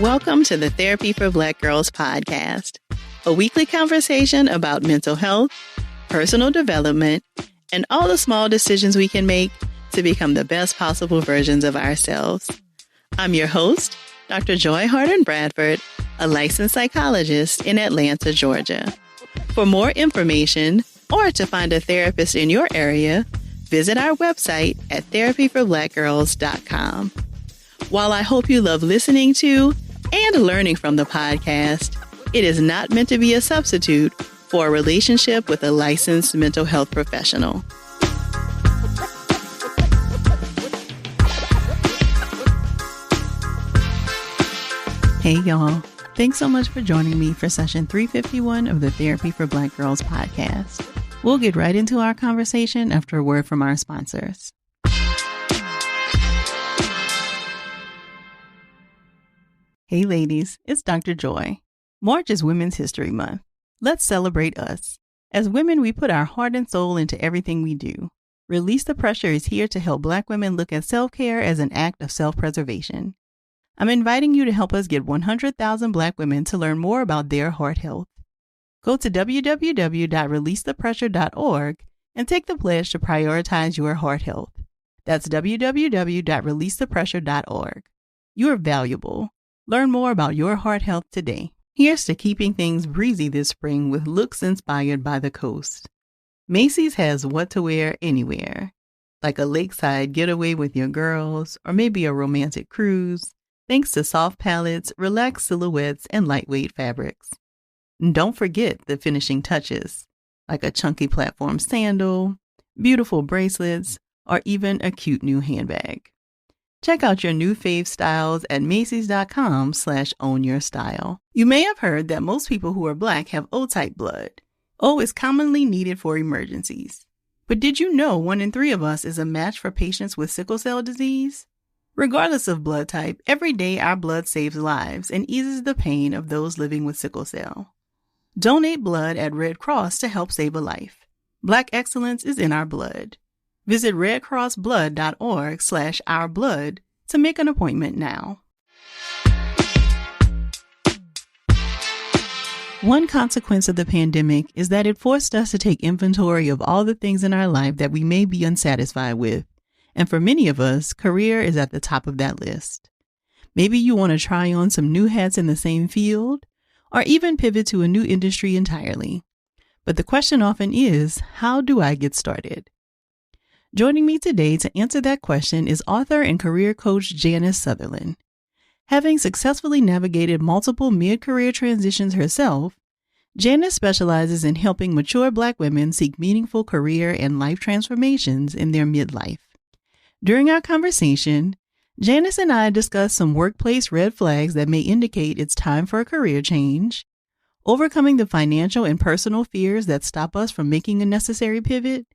Welcome to the Therapy for Black Girls podcast, a weekly conversation about mental health, personal development, and all the small decisions we can make to become the best possible versions of ourselves. I'm your host, Dr. Joy Harden Bradford, a licensed psychologist in Atlanta, Georgia. For more information or to find a therapist in your area, visit our website at therapyforblackgirls.com. While I hope you love listening to and learning from the podcast, it is not meant to be a substitute for a relationship with a licensed mental health professional. Hey, y'all. Thanks so much for joining me for session 351 of the Therapy for Black Girls podcast. We'll get right into our conversation after a word from our sponsors. Hey ladies, it's Dr. Joy. March is Women's History Month. Let's celebrate us. As women, we put our heart and soul into everything we do. Release the Pressure is here to help Black women look at self-care as an act of self-preservation. I'm inviting you to help us get 100,000 Black women to learn more about their heart health. Go to www.releasethepressure.org and take the pledge to prioritize your heart health. That's www.releasethepressure.org. You are valuable. Learn more about your heart health today. Here's to keeping things breezy this spring with looks inspired by the coast. Macy's has what to wear anywhere, like a lakeside getaway with your girls, or maybe a romantic cruise, thanks to soft palettes, relaxed silhouettes, and lightweight fabrics. And don't forget the finishing touches, like a chunky platform sandal, beautiful bracelets, or even a cute new handbag. Check out your new fave styles at Macys.com/ownyourstyle. You may have heard that most people who are Black have O-type blood. O is commonly needed for emergencies. But did you know 1 in 3 of us is a match for patients with sickle cell disease? Regardless of blood type, every day our blood saves lives and eases the pain of those living with sickle cell. Donate blood at Red Cross to help save a life. Black excellence is in our blood. Visit redcrossblood.org/ourblood to make an appointment now. One consequence of the pandemic is that it forced us to take inventory of all the things in our life that we may be unsatisfied with. And for many of us, career is at the top of that list. Maybe you want to try on some new hats in the same field, or even pivot to a new industry entirely. But the question often is, how do I get started? Joining me today to answer that question is author and career coach Janice Sutherland. Having successfully navigated multiple mid-career transitions herself, Janice specializes in helping mature Black women seek meaningful career and life transformations in their midlife. During our conversation, Janice and I discussed some workplace red flags that may indicate it's time for a career change, overcoming the financial and personal fears that stop us from making a necessary pivot,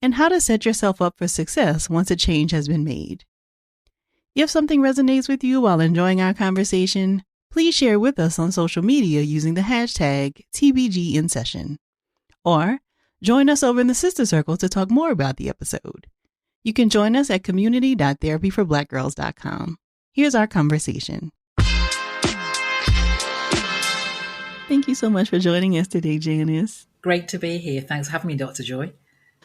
and how to set yourself up for success once a change has been made. If something resonates with you while enjoying our conversation, please share with us on social media using the hashtag TBGInSession. Or join us over in the Sister Circle to talk more about the episode. You can join us at community.therapyforblackgirls.com. Here's our conversation. Thank you so much for joining us today, Janice. Great to be here. Thanks for having me, Dr. Joy.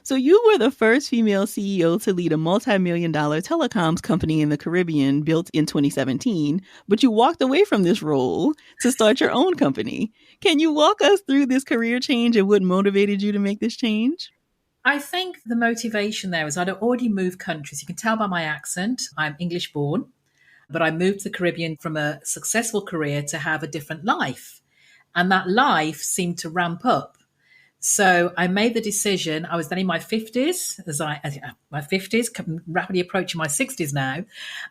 So you were the first female CEO to lead a multi-million-dollar telecoms company in the Caribbean built in 2017, but you walked away from this role to start your own company. Can you walk us through this career change and what motivated you to make this change? I think the motivation there is I'd already moved countries. You can tell by my accent, I'm English born, but I moved to the Caribbean from a successful career to have a different life. And that life seemed to ramp up. So I made the decision. I was then in my 50s, rapidly approaching my 60s now,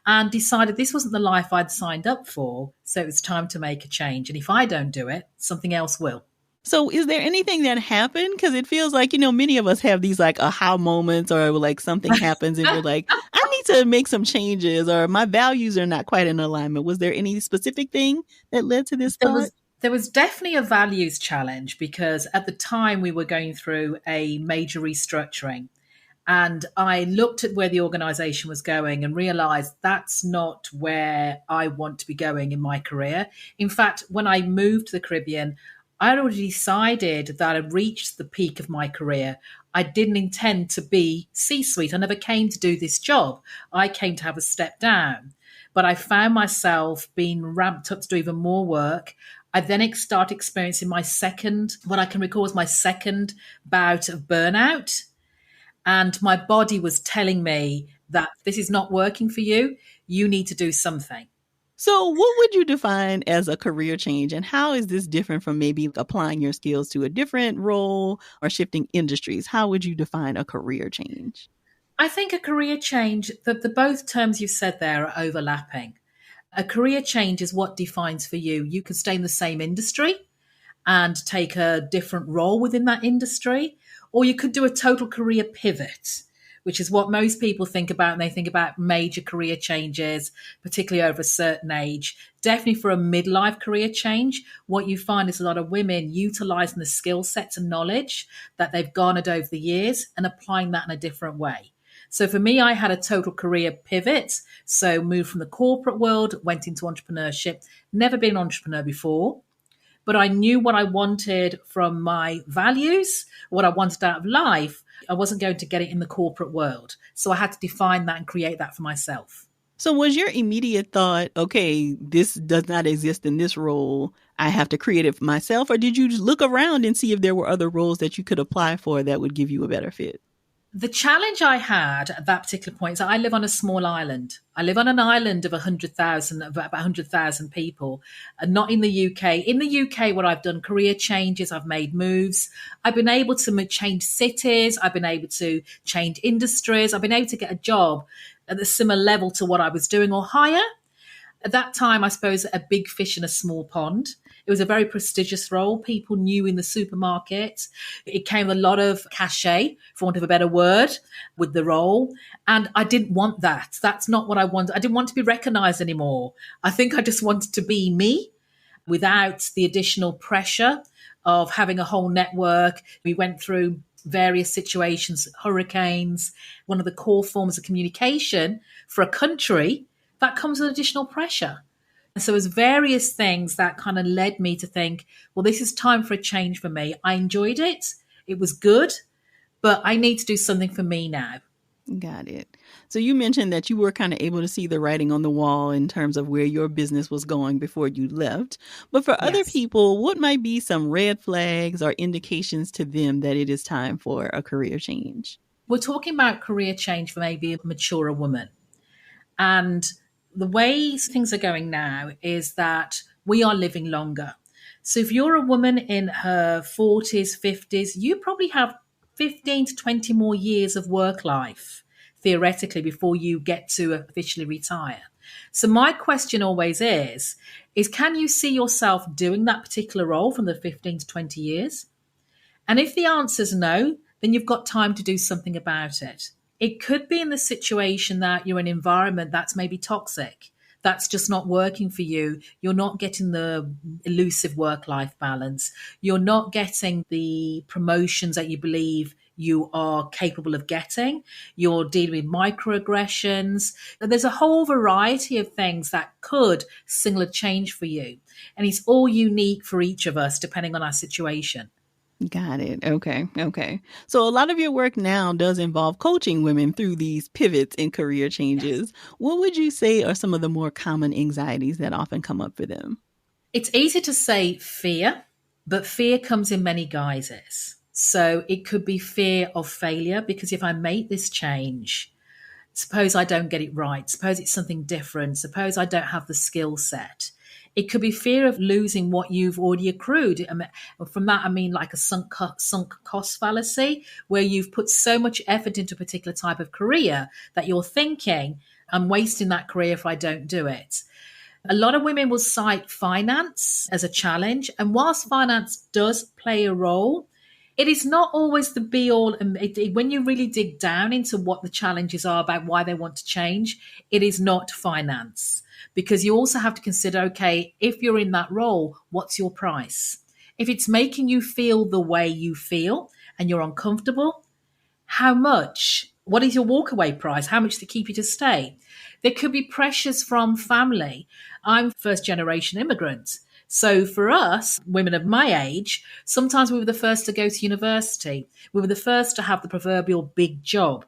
and decided this wasn't the life I'd signed up for. So it was time to make a change. And if I don't do it, something else will. So is there anything that happened? Because it feels like, many of us have these like aha moments or like something happens and we're like, I need to make some changes or my values are not quite in alignment. Was there any specific thing that led to this thought? There was definitely a values challenge because at the time we were going through a major restructuring And I looked at where the organization was going and realized that's not where I want to be going in my career. In fact, when I moved to the Caribbean, I had already decided that I'd reached the peak of my career. I didn't intend to be C suite. I never came to do this job. I came to have a step down. But I found myself being ramped up to do even more work. I then started experiencing my second, what I can recall as my second bout of burnout. And my body was telling me that this is not working for you. You need to do something. So, what would you define as a career change, and how is this different from maybe applying your skills to a different role or shifting industries? How would you define a career change? I think a career change, the both terms you said there are overlapping. A career change is what defines for you. You could stay in the same industry and take a different role within that industry, or you could do a total career pivot, which is what most people think about. And they think about major career changes, particularly over a certain age. Definitely for a midlife career change, what you find is a lot of women utilizing the skill sets and knowledge that they've garnered over the years and applying that in a different way. So for me, I had a total career pivot. So moved from the corporate world, went into entrepreneurship, never been an entrepreneur before, but I knew what I wanted from my values, what I wanted out of life. I wasn't going to get it in the corporate world. So I had to define that and create that for myself. So, was your immediate thought, okay, this does not exist in this role, I have to create it for myself? Or did you just look around and see if there were other roles that you could apply for that would give you a better fit? The challenge I had at that particular point is I live on a small island. I live on an island of 100,000, about 100,000 people, and not in the UK. In the UK, what I've done, career changes, I've made moves. I've been able to change cities. I've been able to change industries. I've been able to get a job at a similar level to what I was doing or higher. At that time, I suppose, a big fish in a small pond. It was a very prestigious role. People knew in the supermarket. It came with a lot of cachet, for want of a better word, with the role. And I didn't want that. That's not what I wanted. I didn't want to be recognized anymore. I think I just wanted to be me without the additional pressure of having a whole network. We went through various situations, hurricanes. One of the core forms of communication for a country, that comes with additional pressure. So there's various things that kind of led me to think, well, this is time for a change for me. I enjoyed it. It was good, but I need to do something for me now. Got it. So you mentioned that you were kind of able to see the writing on the wall in terms of where your business was going before you left. But for other Yes. people, what might be some red flags or indications to them that it is time for a career change? We're talking about career change for maybe a mature woman. And the way things are going now is that we are living longer. So if you're a woman in her 40s, 50s, you probably have 15 to 20 more years of work life, theoretically, before you get to officially retire. So my question always is can you see yourself doing that particular role from the 15 to 20 years? And if the answer is no, then you've got time to do something about it. It could be in the situation that you're in an environment that's maybe toxic, that's just not working for you. You're not getting the elusive work-life balance. You're not getting the promotions that you believe you are capable of getting. You're dealing with microaggressions. There's a whole variety of things that could signal a change for you. And it's all unique for each of us, depending on our situation. Got it. Okay. So a lot of your work now does involve coaching women through these pivots and career Yes. changes. What would you say are some of the more common anxieties that often come up for them? It's easy to say fear, but fear comes in many guises. So it could be fear of failure, because if I make this change, suppose I don't get it right, suppose it's something different, suppose I don't have the skill set. It could be fear of losing what you've already accrued. From that, I mean like a sunk cost fallacy, where you've put so much effort into a particular type of career that you're thinking, I'm wasting that career if I don't do it. A lot of women will cite finance as a challenge. And whilst finance does play a role, it is not always the be all. And when you really dig down into what the challenges are about why they want to change, it is not finance. Because you also have to consider, okay, if you're in that role, what's your price? If it's making you feel the way you feel and you're uncomfortable, how much What is your walkaway price? How much does it keep you to stay? There could be pressures from family. I'm first generation immigrant. So for us, women of my age, sometimes we were the first to go to university. We were the first to have the proverbial big job.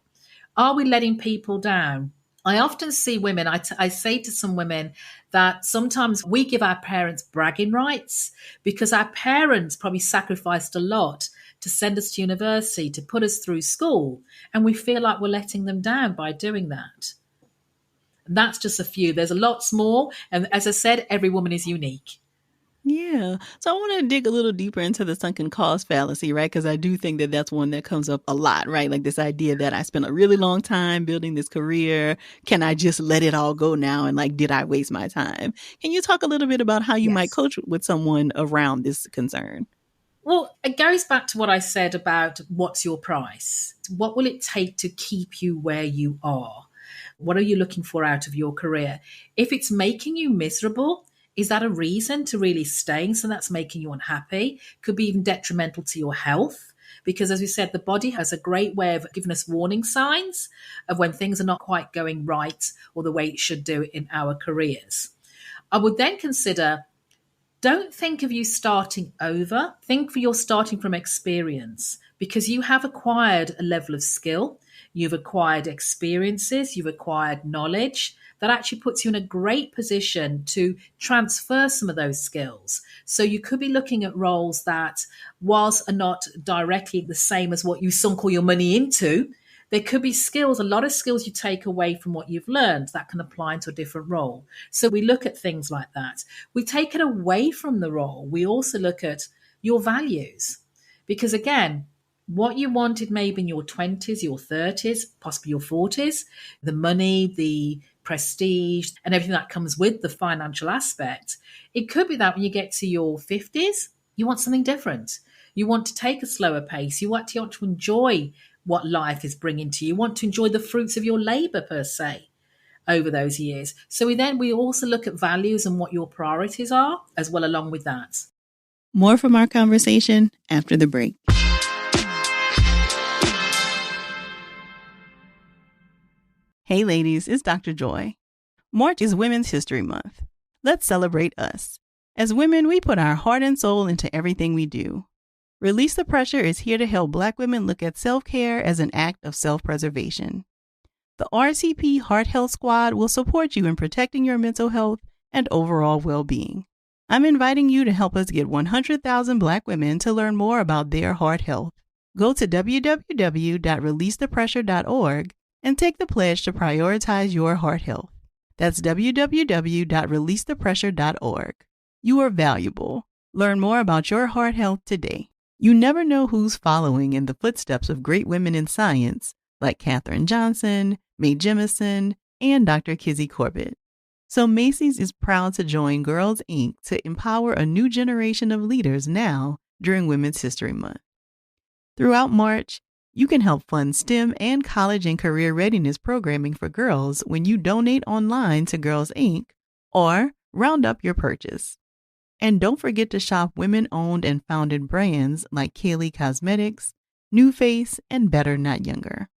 Are we letting people down? I often see women, I say to some women that sometimes we give our parents bragging rights because our parents probably sacrificed a lot to send us to university, to put us through school, and we feel like we're letting them down by doing that. And that's just a few. There's a lots more. And as I said, every woman is unique. Yeah. So I want to dig a little deeper into the sunken cost fallacy, right? Because I do think that that's one that comes up a lot, right? Like this idea that I spent a really long time building this career. Can I just let it all go now? And like, did I waste my time? Can you talk a little bit about how you might coach with someone around this concern? Well, it goes back to what I said about what's your price? What will it take to keep you where you are? What are you looking for out of your career? If it's making you miserable, is that a reason to really staying? So that's making you unhappy, could be even detrimental to your health. Because as we said, the body has a great way of giving us warning signs of when things are not quite going right or the way it should do in our careers. I would then consider, don't think of you starting over. Think for you're starting from experience because you have acquired a level of skill. You've acquired experiences, you've acquired knowledge that actually puts you in a great position to transfer some of those skills. So you could be looking at roles that, whilst are not directly the same as what you sunk all your money into, there could be skills, a lot of skills you take away from what you've learned that can apply into a different role. So we look at things like that. We take it away from the role. We also look at your values. Because again, what you wanted maybe in your 20s, your 30s, possibly your 40s, the money, the prestige, and everything that comes with the financial aspect, it could be that when you get to your 50s, you want something different. You want to take a slower pace. You want to enjoy what life is bringing to you. You want to enjoy the fruits of your labor, per se, over those years. So we also look at values and what your priorities are as well along with that. More from our conversation after the break. Hey ladies, it's Dr. Joy. March is Women's History Month. Let's celebrate us. As women, we put our heart and soul into everything we do. Release the Pressure is here to help Black women look at self-care as an act of self-preservation. The RCP Heart Health Squad will support you in protecting your mental health and overall well-being. I'm inviting you to help us get 100,000 Black women to learn more about their heart health. Go to www.releasethepressure.org and take the pledge to prioritize your heart health. That's www.releasethepressure.org. You are valuable. Learn more about your heart health today. You never know who's following in the footsteps of great women in science like Katherine Johnson, Mae Jemison, and Dr. Kizzy Corbett. So Macy's is proud to join Girls Inc. to empower a new generation of leaders now during Women's History Month. Throughout March, you can help fund STEM and college and career readiness programming for girls when you donate online to Girls Inc. or round up your purchase. And don't forget to shop women-owned and founded brands like Kaylee Cosmetics, New Face, and Better Not Younger.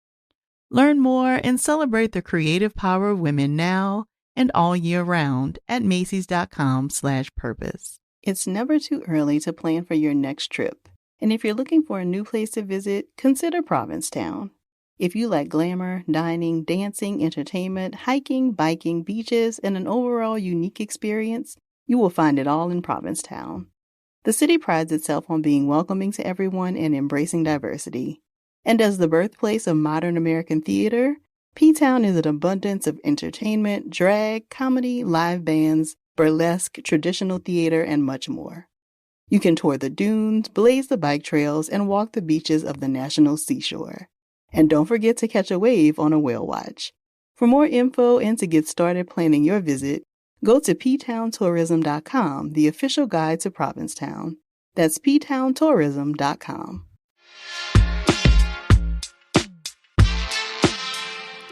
Learn more and celebrate the creative power of women now and all year round at Macys.com/purpose. It's never too early to plan for your next trip. And if you're looking for a new place to visit, consider Provincetown. If you like glamour, dining, dancing, entertainment, hiking, biking, beaches, and an overall unique experience, you will find it all in Provincetown. The city prides itself on being welcoming to everyone and embracing diversity. And as the birthplace of modern American theater, P-Town is an abundance of entertainment, drag, comedy, live bands, burlesque, traditional theater, and much more. You can tour the dunes, blaze the bike trails, and walk the beaches of the national seashore. And don't forget to catch a wave on a whale watch. For more info and to get started planning your visit, go to ptowntourism.com, the official guide to Provincetown. That's ptowntourism.com.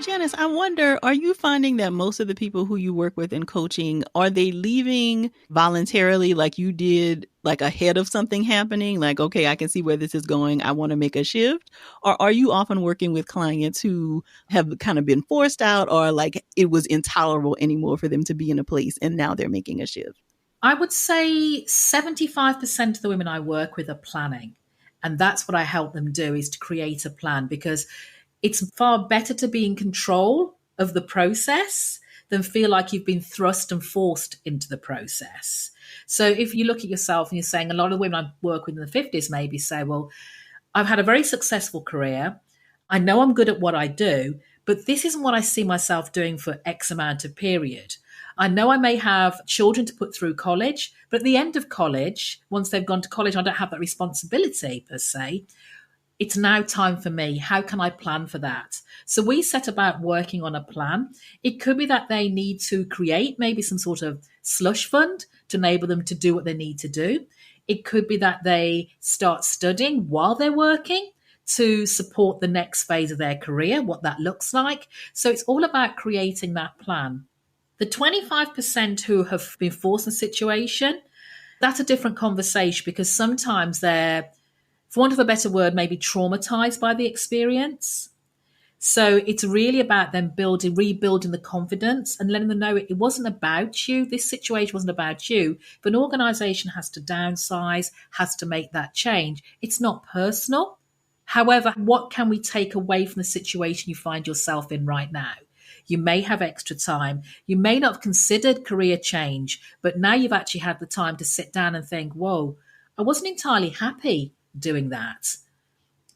Janice, I wonder, are you finding that most of the people who you work with in coaching, are they leaving voluntarily like you did, like ahead of something happening? Like, okay, I can see where this is going. I want to make a shift. Or are you often working with clients who have kind of been forced out, or like it was intolerable anymore for them to be in a place and now they're making a shift? I would say 75% of the women I work with are planning. And that's what I help them do, is to create a plan, because it's far better to be in control of the process than feel like you've been thrust and forced into the process. So if you look at yourself and you're saying, a lot of women I work with in the 50s maybe say, well, I've had a very successful career. I know I'm good at what I do, but this isn't what I see myself doing for X amount of period. I know I may have children to put through college, but at the end of college, once they've gone to college, I don't have that responsibility per se. It's now time for me. How can I plan for that? So we set about working on a plan. It could be that they need to create maybe some sort of slush fund to enable them to do what they need to do. It could be that they start studying while they're working to support the next phase of their career, what that looks like. So it's all about creating that plan. The 25% who have been forced in a situation, that's a different conversation, because sometimes they're, for want of a better word, maybe traumatized by the experience. So it's really about them rebuilding the confidence and letting them know it wasn't about you. This situation wasn't about you. If an organization has to downsize, has to make that change, it's not personal. However, what can we take away from the situation you find yourself in right now? You may have extra time. You may not have considered career change, but now you've actually had the time to sit down and think, whoa, I wasn't entirely happy doing that.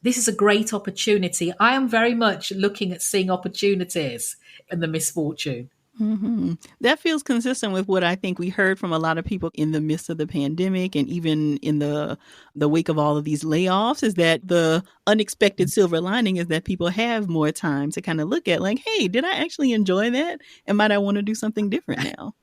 This is a great opportunity. I am very much looking at seeing opportunities in the misfortune. Mm-hmm. That feels consistent with what I think we heard from a lot of people in the midst of the pandemic, and even in the wake of all of these layoffs, is that the unexpected silver lining is that people have more time to kind of look at, like, hey, did I actually enjoy that? And might I want to do something different now?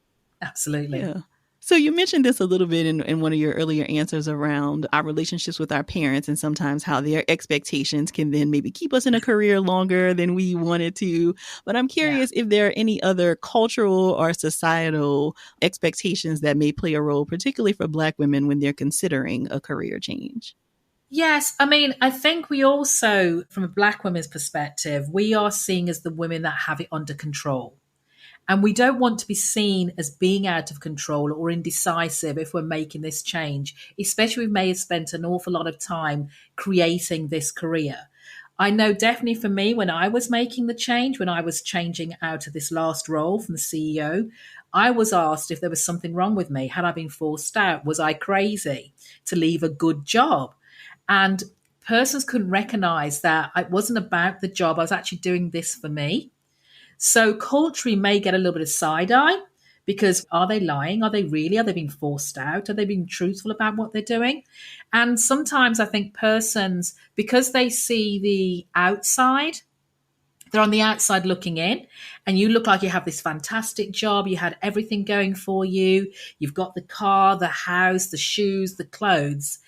Absolutely. Yeah. So you mentioned this a little bit in one of your earlier answers around our relationships with our parents, and sometimes how their expectations can then maybe keep us in a career longer than we wanted to. But I'm curious if there are any other cultural or societal expectations that may play a role, particularly for Black women when they're considering a career change. Yes. I mean, I think we also, from a Black woman's perspective, we are seen as the women that have it under control. And we don't want to be seen as being out of control or indecisive if we're making this change, especially if we may have spent an awful lot of time creating this career. I know definitely for me, when I was making the change, when I was changing out of this last role from the CEO, I was asked if there was something wrong with me. Had I been forced out? Was I crazy to leave a good job? And persons couldn't recognize that it wasn't about the job. I was actually doing this for me. So culturally may get a little bit of side eye, because are they lying? Are they really? Are they being forced out? Are they being truthful about what they're doing? And sometimes I think persons, because they see the outside, they're on the outside looking in, and you look like you have this fantastic job. You had everything going for you. You've got the car, the house, the shoes, the clothes.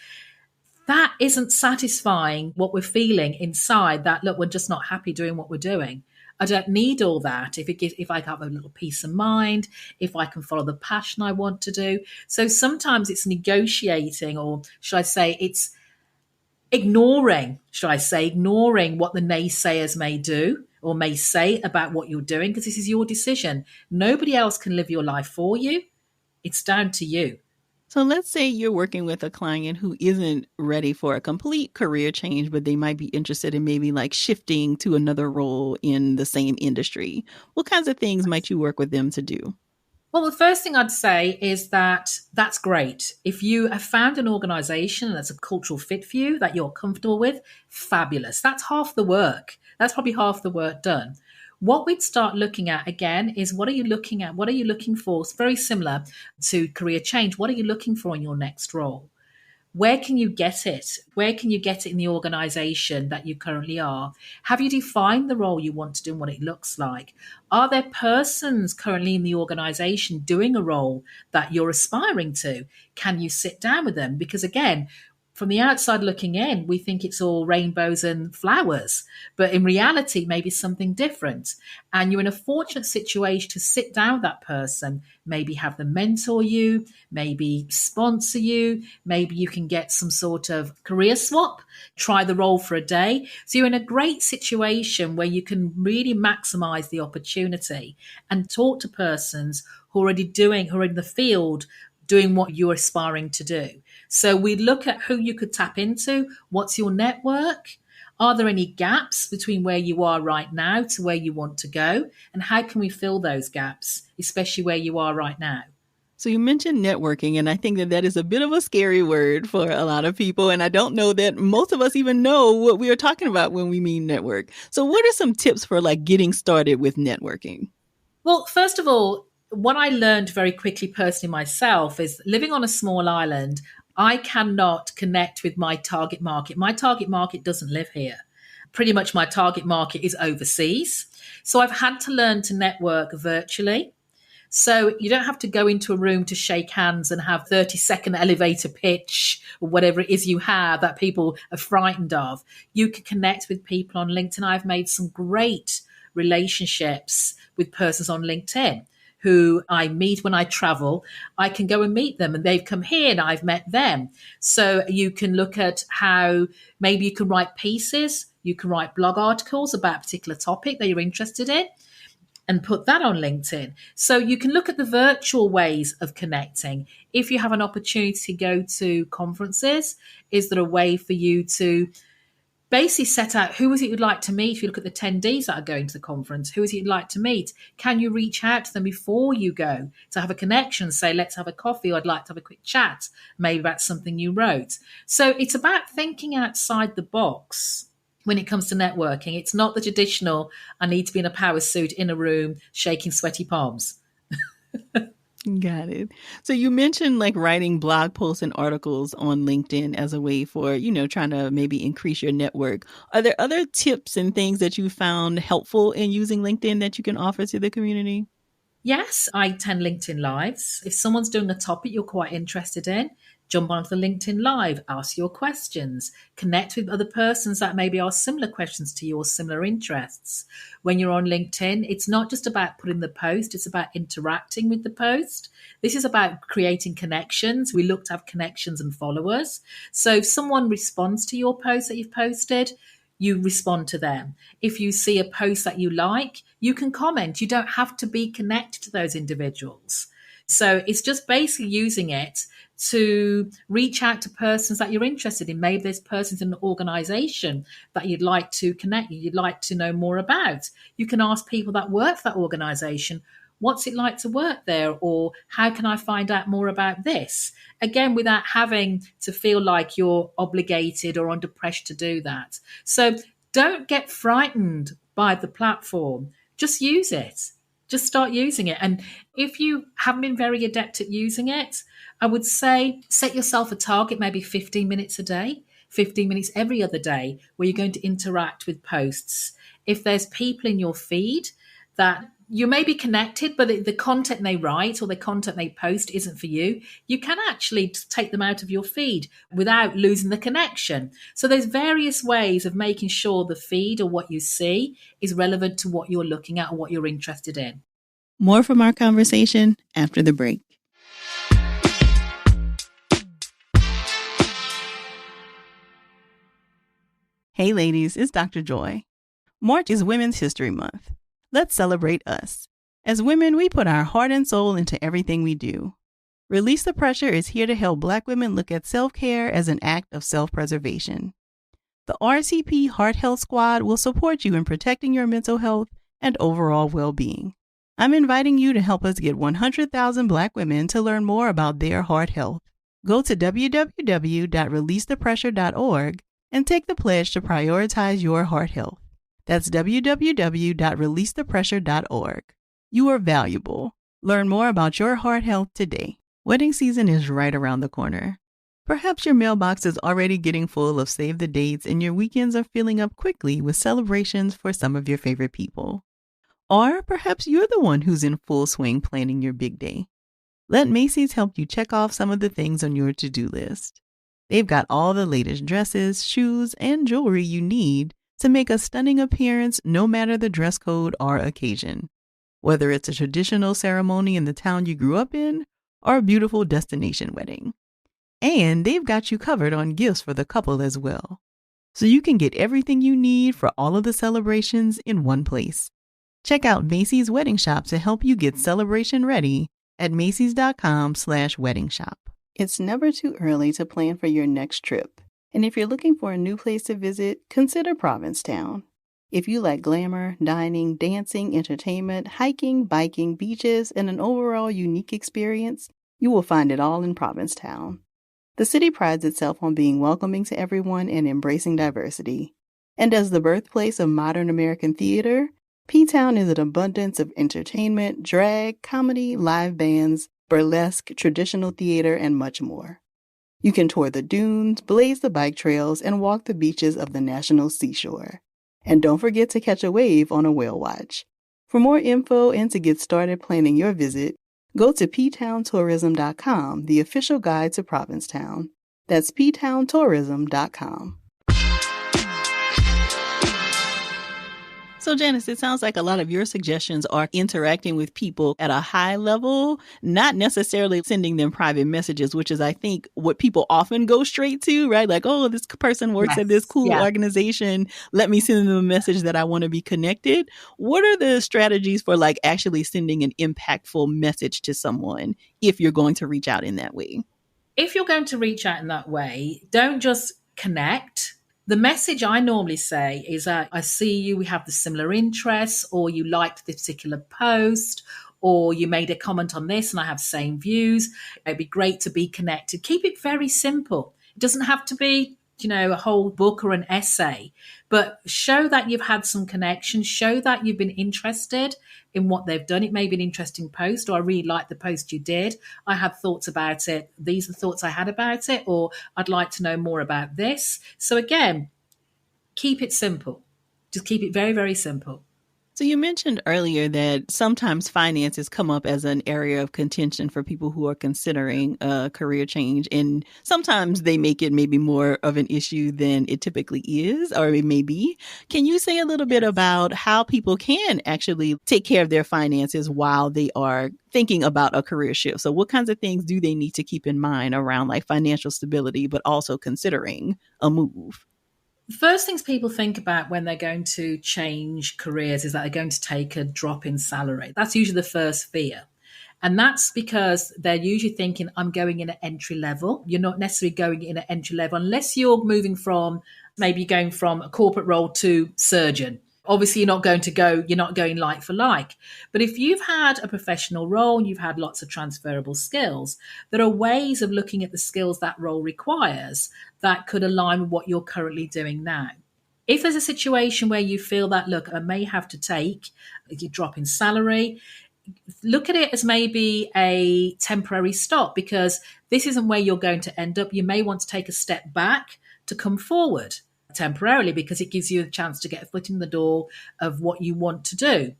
That isn't satisfying what we're feeling inside, that, look, we're just not happy doing what we're doing. I don't need all that if I have a little peace of mind, if I can follow the passion I want to do. So sometimes it's negotiating, or should I say it's ignoring what the naysayers may do or may say about what you're doing, because this is your decision. Nobody else can live your life for you. It's down to you. So let's say you're working with a client who isn't ready for a complete career change, but they might be interested in maybe like shifting to another role in the same industry. What kinds of things might you work with them to do? Well, the first thing I'd say is that that's great. If you have found an organization that's a cultural fit for you, that you're comfortable with, fabulous. That's half the work. That's probably half the work done. What we'd start looking at again is, what are you looking at? What are you looking for? It's very similar to career change. What are you looking for in your next role? Where can you get it? Where can you get it in the organization that you currently are? Have you defined the role you want to do and what it looks like? Are there persons currently in the organization doing a role that you're aspiring to? Can you sit down with them? Because again, from the outside looking in, we think it's all rainbows and flowers, but in reality, maybe something different. And you're in a fortunate situation to sit down with that person, maybe have them mentor you, maybe sponsor you, maybe you can get some sort of career swap, try the role for a day. So you're in a great situation where you can really maximize the opportunity and talk to persons who are who are in the field doing what you're aspiring to do. So we look at who you could tap into. What's your network? Are there any gaps between where you are right now to where you want to go? And how can we fill those gaps, especially where you are right now? So you mentioned networking, and I think that is a bit of a scary word for a lot of people. And I don't know that most of us even know what we are talking about when we mean network. So what are some tips for like getting started with networking? Well, first of all, what I learned very quickly personally myself is living on a small island, I cannot connect with my target market. My target market doesn't live here. Pretty much my target market is overseas. So I've had to learn to network virtually. So you don't have to go into a room to shake hands and have 30-second elevator pitch or whatever it is you have that people are frightened of. You can connect with people on LinkedIn. I've made some great relationships with persons on LinkedIn who I meet when I travel. I can go and meet them and they've come here and I've met them. So you can look at how maybe you can write pieces, you can write blog articles about a particular topic that you're interested in and put that on LinkedIn. So you can look at the virtual ways of connecting. If you have an opportunity to go to conferences, is there a way for you to basically set out who is it you'd like to meet? If you look at the attendees that are going to the conference, who is it you'd like to meet? Can you reach out to them before you go to have a connection? Say, let's have a coffee, or I'd like to have a quick chat, maybe about something you wrote. So it's about thinking outside the box when it comes to networking. It's not the traditional, I need to be in a power suit in a room, shaking sweaty palms. Got it. So you mentioned like writing blog posts and articles on LinkedIn as a way for, trying to maybe increase your network. Are there other tips and things that you found helpful in using LinkedIn that you can offer to the community? Yes, I attend LinkedIn Lives. If someone's doing a topic you're quite interested in, jump onto the LinkedIn Live, ask your questions, connect with other persons that maybe are similar questions to you or similar interests. When you're on LinkedIn, it's not just about putting the post, it's about interacting with the post. This is about creating connections. We look to have connections and followers. So if someone responds to your post that you've posted, you respond to them. If you see a post that you like, you can comment. You don't have to be connected to those individuals. So it's just basically using it to reach out to persons that you're interested in. Maybe there's persons in an organization that you'd like to connect, you'd like to know more about. You can ask people that work for that organization, what's it like to work there? Or how can I find out more about this? Again, without having to feel like you're obligated or under pressure to do that. So don't get frightened by the platform. Just use it. Just start using it. And if you haven't been very adept at using it, I would say set yourself a target, maybe 15 minutes a day, 15 minutes every other day, where you're going to interact with posts. If there's people in your feed that you may be connected, but the content they write or the content they post isn't for you, you can actually take them out of your feed without losing the connection. So there's various ways of making sure the feed or what you see is relevant to what you're looking at or what you're interested in. More from our conversation after the break. Hey ladies, it's Dr. Joy. March is Women's History Month. Let's celebrate us. As women, we put our heart and soul into everything we do. Release the Pressure is here to help Black women look at self-care as an act of self-preservation. The RCP Heart Health Squad will support you in protecting your mental health and overall well-being. I'm inviting you to help us get 100,000 Black women to learn more about their heart health. Go to www.releasethepressure.org and take the pledge to prioritize your heart health. That's www.releasethepressure.org. You are valuable. Learn more about your heart health today. Wedding season is right around the corner. Perhaps your mailbox is already getting full of save the dates and your weekends are filling up quickly with celebrations for some of your favorite people. Or perhaps you're the one who's in full swing planning your big day. Let Macy's help you check off some of the things on your to-do list. They've got all the latest dresses, shoes, and jewelry you need to make a stunning appearance no matter the dress code or occasion. Whether it's a traditional ceremony in the town you grew up in or a beautiful destination wedding. And they've got you covered on gifts for the couple as well. So you can get everything you need for all of the celebrations in one place. Check out Macy's Wedding Shop to help you get celebration ready at macys.com/wedding shop. It's never too early to plan for your next trip. And if you're looking for a new place to visit, consider Provincetown. If you like glamour, dining, dancing, entertainment, hiking, biking, beaches, and an overall unique experience, you will find it all in Provincetown. The city prides itself on being welcoming to everyone and embracing diversity. And as the birthplace of modern American theater, P-Town is an abundance of entertainment, drag, comedy, live bands, burlesque, traditional theater, and much more. You can tour the dunes, blaze the bike trails, and walk the beaches of the national seashore. And don't forget to catch a wave on a whale watch. For more info and to get started planning your visit, go to ptowntourism.com, the official guide to Provincetown. That's ptowntourism.com. So Janice, it sounds like a lot of your suggestions are interacting with people at a high level, not necessarily sending them private messages, which is, I think, what people often go straight to, right? Like, oh, this person works at this cool organization. Let me send them a message that I want to be connected. What are the strategies for like actually sending an impactful message to someone if you're going to reach out in that way? If you're going to reach out in that way, don't just connect. The message I normally say is that I see you, we have the similar interests, or you liked this particular post, or you made a comment on this and I have same views. It'd be great to be connected. Keep it very simple. It doesn't have to be, a whole book or an essay, but show that you've had some connection, show that you've been interested in what they've done. It may be an interesting post, or I really like the post you did. I had thoughts about it. These are the thoughts I had about it, or I'd like to know more about this. So again, keep it simple. Just keep it very, very simple. So you mentioned earlier that sometimes finances come up as an area of contention for people who are considering a career change. And sometimes they make it maybe more of an issue than it typically is, or it may be. Can you say a little bit about how people can actually take care of their finances while they are thinking about a career shift? So what kinds of things do they need to keep in mind around like financial stability, but also considering a move? The first things people think about when they're going to change careers is that they're going to take a drop in salary. That's usually the first fear. And that's because they're usually thinking, I'm going in at entry level. You're not necessarily going in at entry level unless you're moving from, maybe going from a corporate role to surgeon. Obviously, you're not going like for like. But if you've had a professional role and you've had lots of transferable skills, there are ways of looking at the skills that role requires that could align with what you're currently doing now. If there's a situation where you feel that, look, I may have to take a drop in salary, look at it as maybe a temporary stop, because this isn't where you're going to end up. You may want to take a step back to come forward temporarily, because it gives you a chance to get a foot in the door of what you want to do.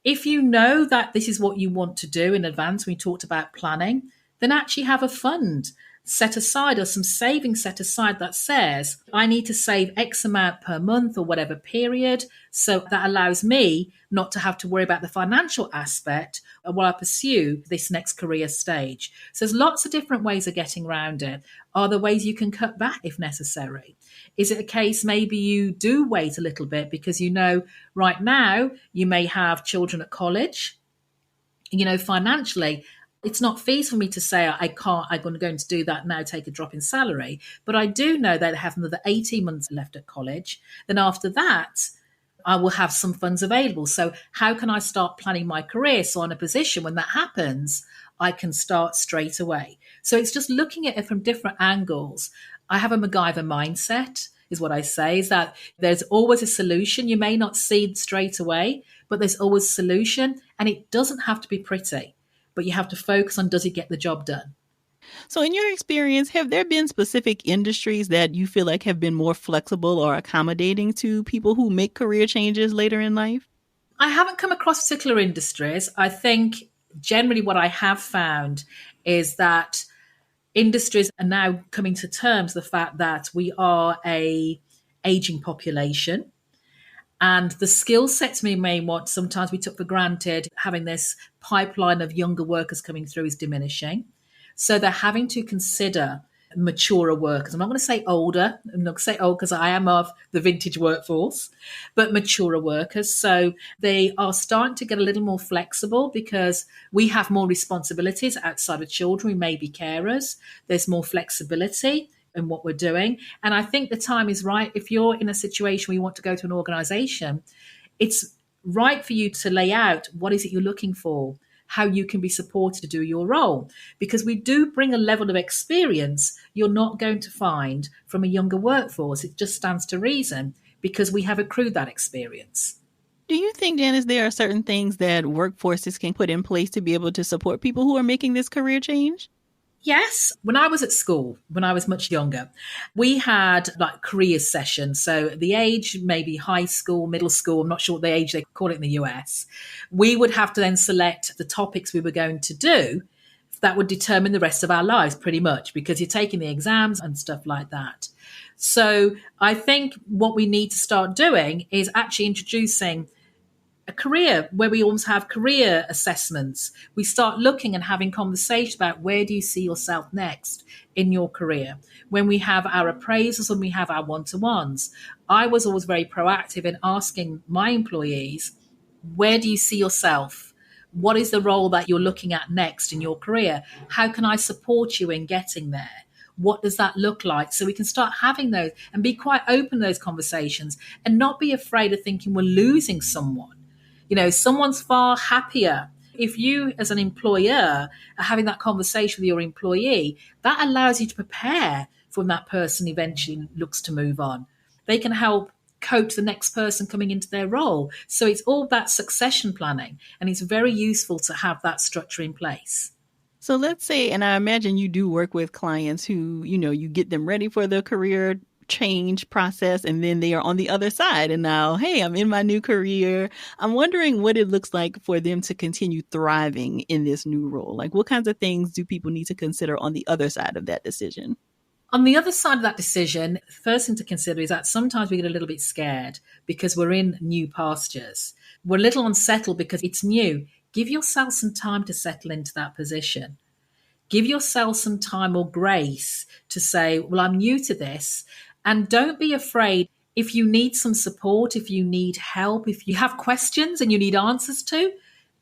If you know that this is what you want to do in advance, we talked about planning, then actually have a fund set aside or some savings set aside that says, I need to save X amount per month or whatever period. So that allows me not to have to worry about the financial aspect while I pursue this next career stage. So there's lots of different ways of getting around it. Are there ways you can cut back if necessary? Is it a case maybe you do wait a little bit because right now you may have children at college, financially, it's not feasible for me to say I'm going to do that now, take a drop in salary. But I do know that I have another 18 months left at college. Then after that, I will have some funds available. So how can I start planning my career? So in a position when that happens, I can start straight away. So it's just looking at it from different angles. I have a MacGyver mindset, is what I say, is that there's always a solution. You may not see it straight away, but there's always a solution, and it doesn't have to be pretty, but you have to focus on, does it get the job done? So in your experience, have there been specific industries that you feel like have been more flexible or accommodating to people who make career changes later in life? I haven't come across particular industries. I think generally what I have found is that Industries are now coming to terms with the fact that we are a aging population. And the skill sets we may want, sometimes we took for granted, having this pipeline of younger workers coming through is diminishing. So they're having to consider maturer workers. I'm not going to say older. I'm not going to say old because I am of the vintage workforce, but maturer workers. So they are starting to get a little more flexible because we have more responsibilities outside of children. We may be carers. There's more flexibility in what we're doing. And I think the time is right. If you're in a situation where you want to go to an organization, it's right for you to lay out what is it you're looking for, how you can be supported to do your role. Because we do bring a level of experience you're not going to find from a younger workforce. It just stands to reason because we have accrued that experience. Do you think, Janice, there are certain things that workforces can put in place to be able to support people who are making this career change? Yes. When I was at school, when I was much younger, we had like career sessions. So the age, maybe high school, middle school, I'm not sure what the age they call it in the US. We would have to then select the topics we were going to do that would determine the rest of our lives pretty much because you're taking the exams and stuff like that. So I think what we need to start doing is actually introducing a career where we almost have career assessments. We start looking and having conversations about where do you see yourself next in your career. When we have our appraisals and we have our one-to-ones, I was always very proactive in asking my employees, where do you see yourself? What is the role that you're looking at next in your career? How can I support you in getting there? What does that look like? So we can start having those and be quite open to those conversations and not be afraid of thinking we're losing someone. You know, someone's far happier. If you, as an employer, are having that conversation with your employee, that allows you to prepare for when that person eventually looks to move on. They can help coach the next person coming into their role. So it's all that succession planning, and it's very useful to have that structure in place. So let's say, and I imagine you do work with clients who, you get them ready for the career change process, and then they are on the other side. And now, hey, I'm in my new career. I'm wondering what it looks like for them to continue thriving in this new role. Like, what kinds of things do people need to consider on the other side of that decision? On the other side of that decision, the first thing to consider is that sometimes we get a little bit scared because we're in new pastures. We're a little unsettled because it's new. Give yourself some time to settle into that position. Give yourself some time or grace to say, well, I'm new to this. And don't be afraid if you need some support, if you need help, if you have questions and you need answers to,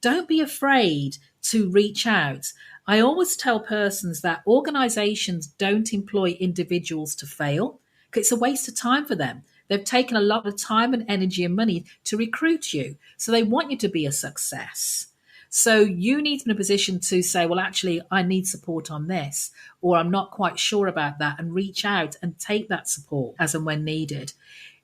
don't be afraid to reach out. I always tell persons that organizations don't employ individuals to fail because it's a waste of time for them. They've taken a lot of time and energy and money to recruit you. So they want you to be a success. So you need to be in a position to say, well, actually, I need support on this, or I'm not quite sure about that, and reach out and take that support as and when needed.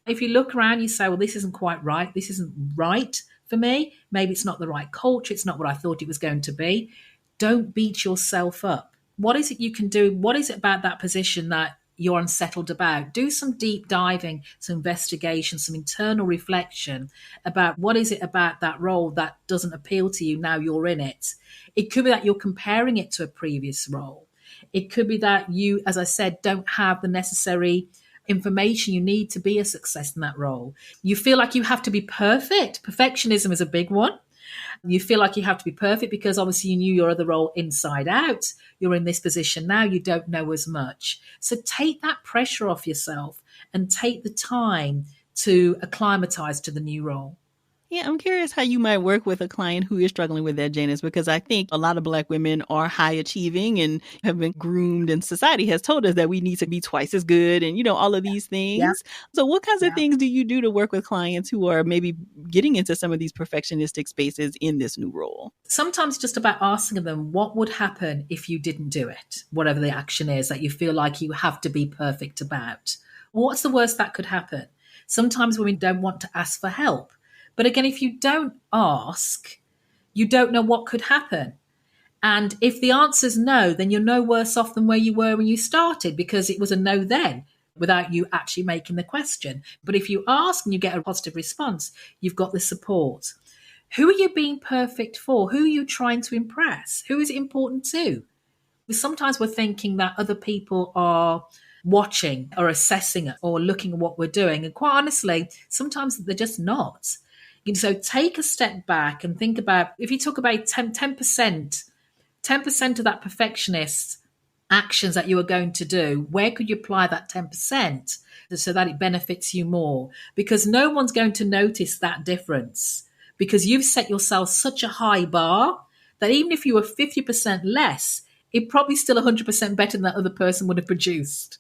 If you look around, you say, well, this isn't quite right. This isn't right for me. Maybe it's not the right culture. It's not what I thought it was going to be. Don't beat yourself up. What is it you can do? What is it about that position that you're unsettled about? Do some deep diving, some investigation, some internal reflection about what is it about that role that doesn't appeal to you now you're in it. It could be that you're comparing it to a previous role. It could be that you, as I said, don't have the necessary information you need to be a success in that role. You feel like you have to be perfect. Perfectionism is a big one. You feel like you have to be perfect because obviously you knew your other role inside out. You're in this position now, you don't know as much. So take that pressure off yourself and take the time to acclimatize to the new role. Yeah, I'm curious how you might work with a client who is struggling with that, Janice, because I think a lot of Black women are high achieving and have been groomed, and society has told us that we need to be twice as good and, all of these Yeah. things. So what kinds of things do you do to work with clients who are maybe getting into some of these perfectionistic spaces in this new role? Sometimes just about asking them what would happen if you didn't do it, whatever the action is that you feel like you have to be perfect about. What's the worst that could happen? Sometimes women don't want to ask for help. But again, if you don't ask, you don't know what could happen. And if the answer is no, then you're no worse off than where you were when you started because it was a no then without you actually making the question. But if you ask and you get a positive response, you've got the support. Who are you being perfect for? Who are you trying to impress? Who is it important to? Sometimes we're thinking that other people are watching or assessing it or looking at what we're doing. And quite honestly, sometimes they're just not. So take a step back and think about, if you talk about 10%, 10% of that perfectionist actions that you are going to do, where could you apply that 10% so that it benefits you more? Because no one's going to notice that difference, because you've set yourself such a high bar that even if you were 50% less, it probably still 100% better than that other person would have produced.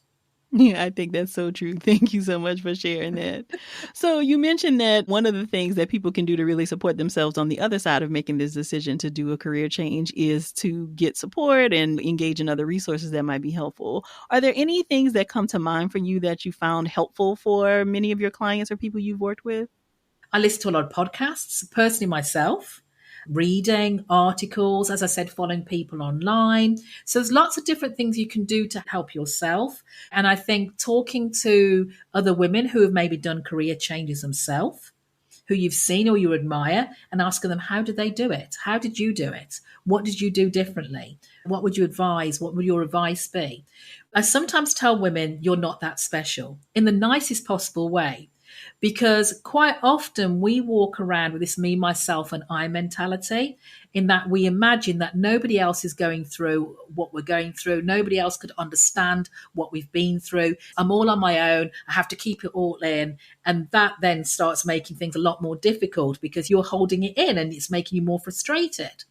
Yeah, I think that's so true. Thank you so much for sharing that. So you mentioned that one of the things that people can do to really support themselves on the other side of making this decision to do a career change is to get support and engage in other resources that might be helpful. Are there any things that come to mind for you that you found helpful for many of your clients or people you've worked with? I listen to a lot of podcasts, personally myself, reading articles, as I said, following people online. So there's lots of different things you can do to help yourself. And I think talking to other women who have maybe done career changes themselves, who you've seen or you admire, and asking them, how did they do it? How did you do it? What did you do differently? What would you advise? What would your advice be? I sometimes tell women, you're not that special, in the nicest possible way. Because quite often we walk around with this me, myself, and I mentality, in that we imagine that nobody else is going through what we're going through. Nobody else could understand what we've been through. I'm all on my own. I have to keep it all in. And that then starts making things a lot more difficult, because you're holding it in and it's making you more frustrated.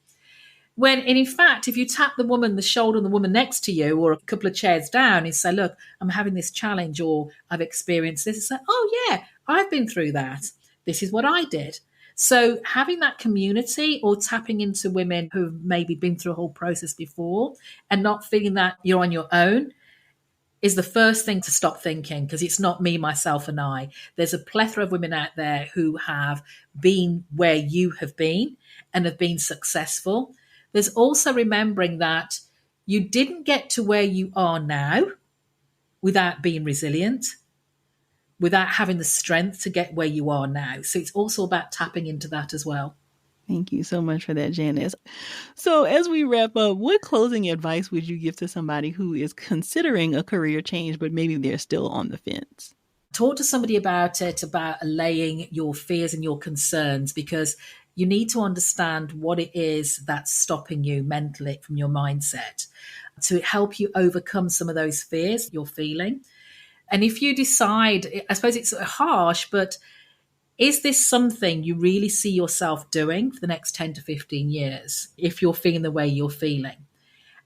When in fact, if you tap the shoulder and the woman next to you or a couple of chairs down and say, look, I'm having this challenge, or I've experienced this, and say, oh yeah, I've been through that. This is what I did. So having that community, or tapping into women who've maybe been through a whole process before and not feeling that you're on your own, is the first thing to stop thinking, because it's not me, myself, and I. There's a plethora of women out there who have been where you have been and have been successful. There's also remembering that you didn't get to where you are now without being resilient, without having the strength to get where you are now. So it's also about tapping into that as well. Thank you so much for that, Janice. So as we wrap up, what closing advice would you give to somebody who is considering a career change, but maybe they're still on the fence? Talk to somebody about it, about allaying your fears and your concerns, because you need to understand what it is that's stopping you mentally from your mindset to help you overcome some of those fears you're feeling. And if you decide, I suppose it's harsh, but is this something you really see yourself doing for the next 10 to 15 years if you're feeling the way you're feeling?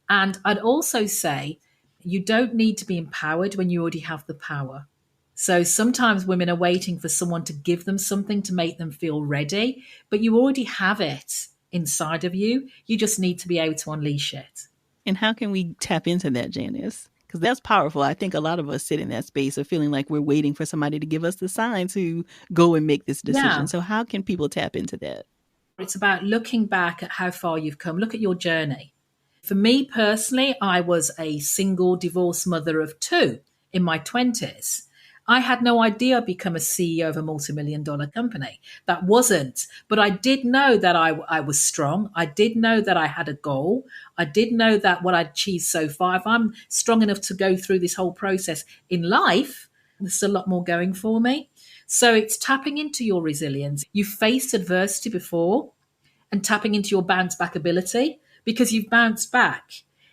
And I'd also say you don't need to be empowered when you already have the power. So sometimes women are waiting for someone to give them something to make them feel ready, but you already have it inside of you. You just need to be able to unleash it. And how can we tap into that, Janice? Because that's powerful. I think a lot of us sit in that space of feeling like we're waiting for somebody to give us the sign to go and make this decision. Yeah. So how can people tap into that? It's about looking back at how far you've come. Look at your journey. For me personally, I was a single divorced mother of two in my 20s. I had no idea I'd become a CEO of a multi-million-dollar company. That wasn't. But I did know that I was strong. I did know that I had a goal. I did know that what I'd achieved so far, if I'm strong enough to go through this whole process in life, there's a lot more going for me. So it's tapping into your resilience. You've faced adversity before, and tapping into your bounce back ability, because you've bounced back.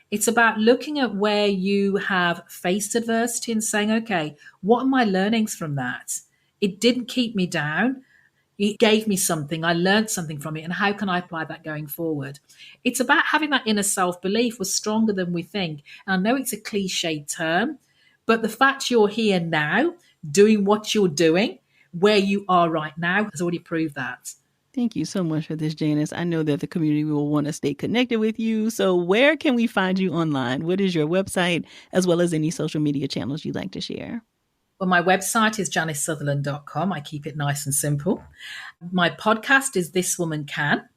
It's about looking at where you have faced adversity and saying, okay, what are my learnings from that? It didn't keep me down. It gave me something. I learned something from it. And how can I apply that going forward? It's about having that inner self-belief. We're stronger than we think. And I know it's a cliched term, but the fact you're here now, doing what you're doing, where you are right now, has already proved that. Thank you so much for this, Janice. I know that the community will want to stay connected with you. So where can we find you online? What is your website, as well as any social media channels you'd like to share? Well, my website is janicesutherland.com. I keep it nice and simple. My podcast is This Woman Can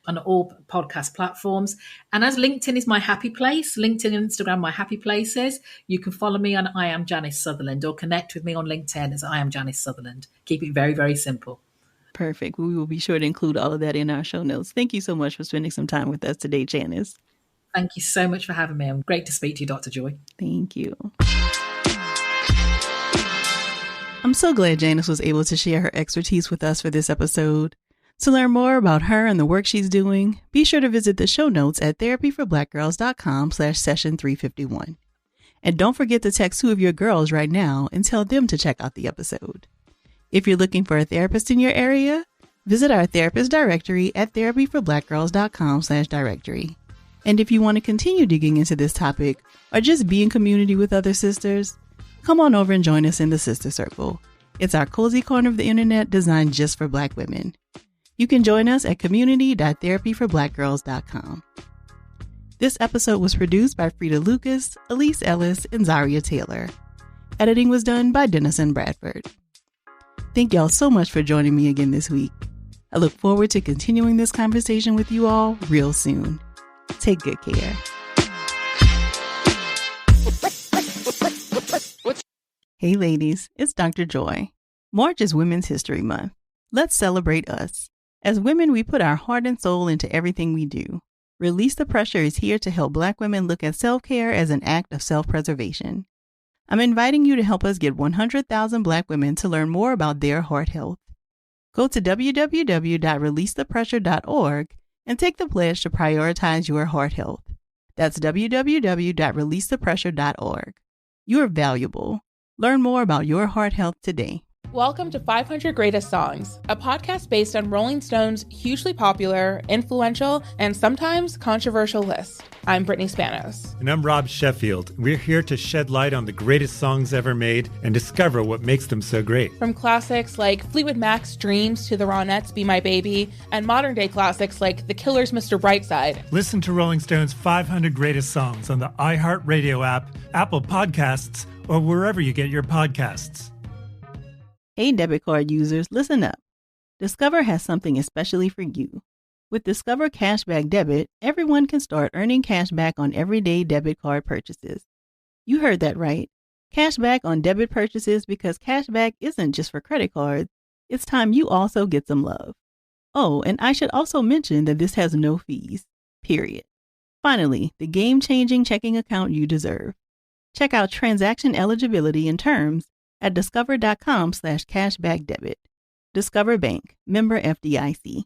on all podcast platforms. And as LinkedIn is my happy place, LinkedIn and Instagram, my happy places, you can follow me on I Am Janice Sutherland, or connect with me on LinkedIn as I Am Janice Sutherland. Keep it very, very simple. Perfect. We will be sure to include all of that in our show notes. Thank you so much for spending some time with us today, Janice. Thank you so much for having me. Great to speak to you, Dr. Joy. Thank you. I'm so glad Janice was able to share her expertise with us for this episode. To learn more about her and the work she's doing, be sure to visit the show notes at therapyforblackgirls.com/session351. And don't forget to text 2 of your girls right now and tell them to check out the episode. If you're looking for a therapist in your area, visit our therapist directory at therapyforblackgirls.com/directory. And if you want to continue digging into this topic or just be in community with other sisters, come on over and join us in the Sister Circle. It's our cozy corner of the internet designed just for Black women. You can join us at community.therapyforblackgirls.com. This episode was produced by Frida Lucas, Elise Ellis, and Zaria Taylor. Editing was done by Denison Bradford. Thank y'all so much for joining me again this week. I look forward to continuing this conversation with you all real soon. Take good care. Hey ladies, it's Dr. Joy. March is Women's History Month. Let's celebrate us. As women, we put our heart and soul into everything we do. Release the Pressure is here to help Black women look at self-care as an act of self-preservation. I'm inviting you to help us get 100,000 Black women to learn more about their heart health. Go to www.releasethepressure.org and take the pledge to prioritize your heart health. That's www.releasethepressure.org. You are valuable. Learn more about your heart health today. Welcome to 500 Greatest Songs, a podcast based on Rolling Stone's hugely popular, influential, and sometimes controversial list. I'm Brittany Spanos. And I'm Rob Sheffield. We're here to shed light on the greatest songs ever made and discover what makes them so great. From classics like Fleetwood Mac's Dreams to the Ronettes' Be My Baby, and modern-day classics like The Killers' Mr. Brightside. Listen to Rolling Stone's 500 Greatest Songs on the iHeartRadio app, Apple Podcasts, or wherever you get your podcasts. Hey debit card users, listen up. Discover has something especially for you. With Discover Cashback Debit, everyone can start earning cash back on everyday debit card purchases. You heard that right. Cash back on debit purchases, because cashback isn't just for credit cards. It's time you also get some love. Oh, and I should also mention that this has no fees. Period. Finally, the game-changing checking account you deserve. Check out transaction eligibility and terms at discover.com/cashbackdebit. Discover Bank, member FDIC.